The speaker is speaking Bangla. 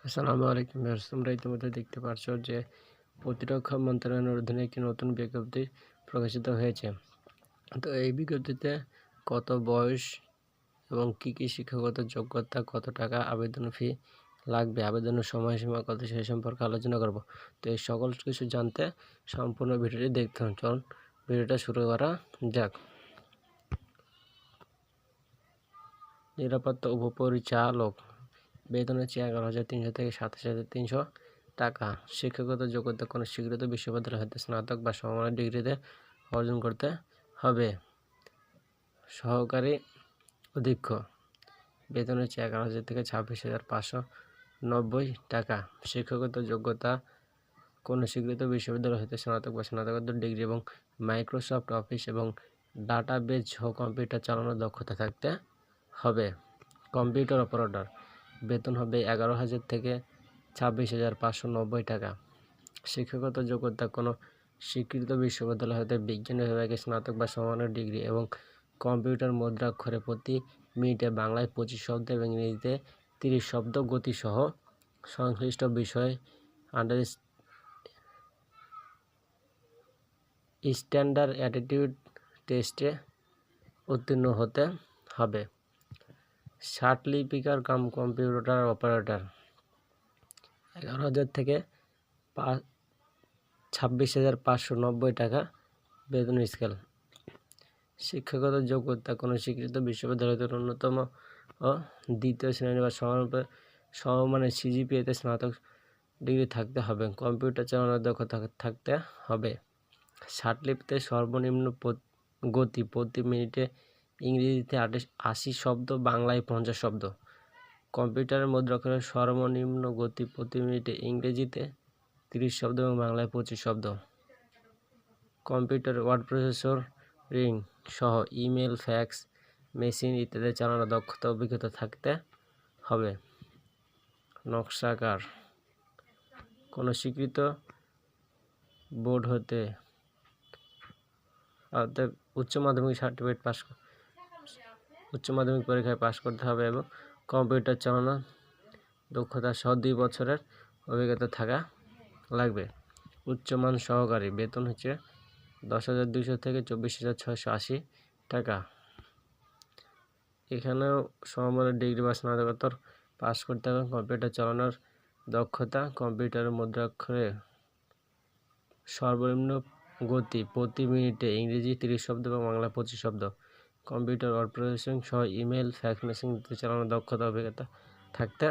আসসালামু আলাইকুম ভিউয়ার্স, তোমরা ইতিমধ্যে দেখতে পারছো যে প্রতিরক্ষা মন্ত্রণালয়ের অধীনে একটি নতুন বিজ্ঞপ্তি প্রকাশিত হয়েছে। তো এই বিজ্ঞপ্তিতে কত বয়স এবং কি শিক্ষাগত যোগ্যতা, কত টাকা আবেদন ফি লাগবে, আবেদনের সময়সীমা কত, সেই সম্পর্কে আলোচনা করব। তো এই সকল কিছু জানতে সম্পূর্ণ ভিডিওটি দেখতে হবে। চলুন ভিডিওটা শুরু করা যাক। নিরাপত্তা উপপরিচালক বেতন হচ্ছে 11,300 থেকে 27,300 টাকা। শিক্ষাগত যোগ্যতা কোনো স্বীকৃত বিশ্ববিদ্যালয় হতে স্নাতক বা সমমানের ডিগ্রিতে অর্জন করতে হবে। সহকারী অধীক্ষক বেতন হচ্ছে 11,000 থেকে 26,590 টাকা। শিক্ষাগত যোগ্যতা কোনো স্বীকৃত বিশ্ববিদ্যালয় হতে স্নাতক বা স্নাতকোত্তর ডিগ্রি এবং মাইক্রোসফট অফিস এবং ডাটাবেজ সহ কম্পিউটার চালানোর দক্ষতা থাকতে হবে। কম্পিউটার অপারেটর বেতন হবে 11,000 থেকে 26,590 টাকা। শিক্ষাগত যোগ্যতা কোনো স্বীকৃত বিশ্ববিদ্যালয় হতে বিজ্ঞান বিভাগে স্নাতক বা সমমানের ডিগ্রি এবং কম্পিউটার মুদ্রাক্ষরে প্রতি মিনিটে বাংলায় 25 শব্দ এবং ইংরেজিতে 30 শব্দ গতিসহ সংশ্লিষ্ট বিষয়ে আন্ডার স্ট্যান্ডার্ড অ্যাটিটিউড টেস্টে উত্তীর্ণ হতে হবে। লিপিকার কাম কম্পিউটার অপারেটর 11,000 থেকে 26,590 টাকা বেতন স্কেল। শিক্ষাগত যোগ্যতা কোনো স্বীকৃত বিশ্ববিদ্যালয়ের ন্যূনতম ও দ্বিতীয় শ্রেণী বা সমমানের সিজিপিএতে স্নাতক ডিগ্রি থাকতে হবে। কম্পিউটার চালানোর দক্ষতা থাকতে হবে। লিপিতে সর্বনিম্ন গতি প্রতি মিনিটে ইংরেজিতে 80 শব্দ, বাংলায় 50 শব্দ। কম্পিউটারের মুদ্রাক্ষরের সর্বনিম্ন গতি প্রতি মিনিটে ইংরেজিতে 30 শব্দ এবং বাংলায় 25 শব্দ। কম্পিউটার ওয়ার্ড প্রসেসরিং সহ ইমেল, ফ্যাক্স মেশিন ইত্যাদি চালানোর দক্ষতা অভিজ্ঞতা থাকতে হবে। নকশাকার কোনো স্বীকৃত বোর্ড হতে উচ্চ মাধ্যমিক পরীক্ষায় পাশ করতে হবে এবং কম্পিউটার চালানোর দক্ষতা সহ 2 বছরের অভিজ্ঞতা থাকা লাগবে। উচ্চমান সহকারী বেতন হচ্ছে 10,200 থেকে 24,680 টাকা। এখানেও সমমানের ডিগ্রি বা স্নাতকোত্তর পাস করতে হবে। কম্পিউটার চালানোর দক্ষতা কম্পিউটারের মুদ্রাক্ষরে সর্বনিম্ন গতি প্রতি মিনিটে ইংরেজি 30 শব্দ এবং বাংলা 25 শব্দ। কম্পিউটার ওয়ার্ড প্রসেসিং সহ ইমেল, ফ্যাক্স মেশিন চালানোর দক্ষতা অভিজ্ঞতা থাকতে